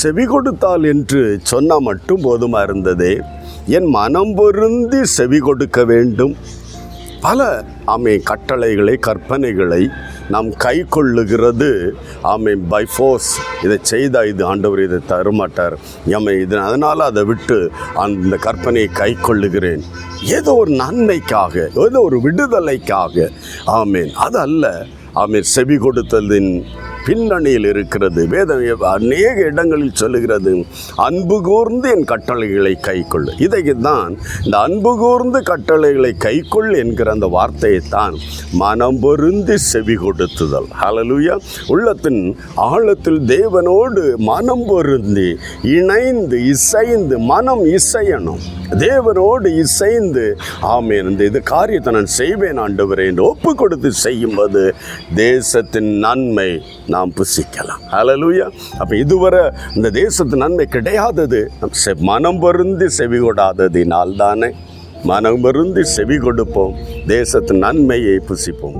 செவி கொடுத்தால் என்று சொன்னால் மட்டும் போதுமா இருந்ததே, என் மனம் பொருந்தி செவி கொடுக்க வேண்டும். பல கட்டளைகளை கற்பனைகளை நாம் கை கொள்ளுகிறது பை ஃபோர்ஸ். இதை செய்தால் இது ஆண்டவர் இதை தரமாட்டார், அதனால் அதை விட்டு அந்த கற்பனையை கை கொள்ளுகிறேன். ஏதோ ஒரு நன்மைக்காக, ஏதோ ஒரு விடுதலைக்காக. அது அல்ல. செவி கொடுத்தலின் பின்னணியில் இருக்கிறது. வேதம் அநேக இடங்களில் சொல்லுகிறது, அன்பு கூர்ந்து என் கட்டளைகளை கைக்கொள். இதைக்கு தான் இந்த அன்பு கூர்ந்து கட்டளைகளை கைக்கொள் என்கிற அந்த வார்த்தையை தான் மனம் பொருந்தி செவி கொடுத்துதல். ஹல்லேலூயா. உள்ளத்தின் ஆழத்தில் தேவனோடு மனம் பொருந்தி இணைந்து இசைந்து, மனம் இசையணும், தேவனோடு இசைந்து இந்த காரியத்தை நான் செய்வேன் ஆண்டவரே என்று ஒப்பு கொடுத்து செய்யும்போது தேசத்தின் நன்மை நாம் புசிக்கலாம். ஹல்லேலூயா. அப்போ இதுவரை இந்த தேசத்தின் நன்மை கிடையாதது மனம் பொருந்தி செவி கொடாததினால் தானே. மனம் பொருந்தி செவி கொடுப்போம், தேசத்தின் நன்மையை புசிப்போம்.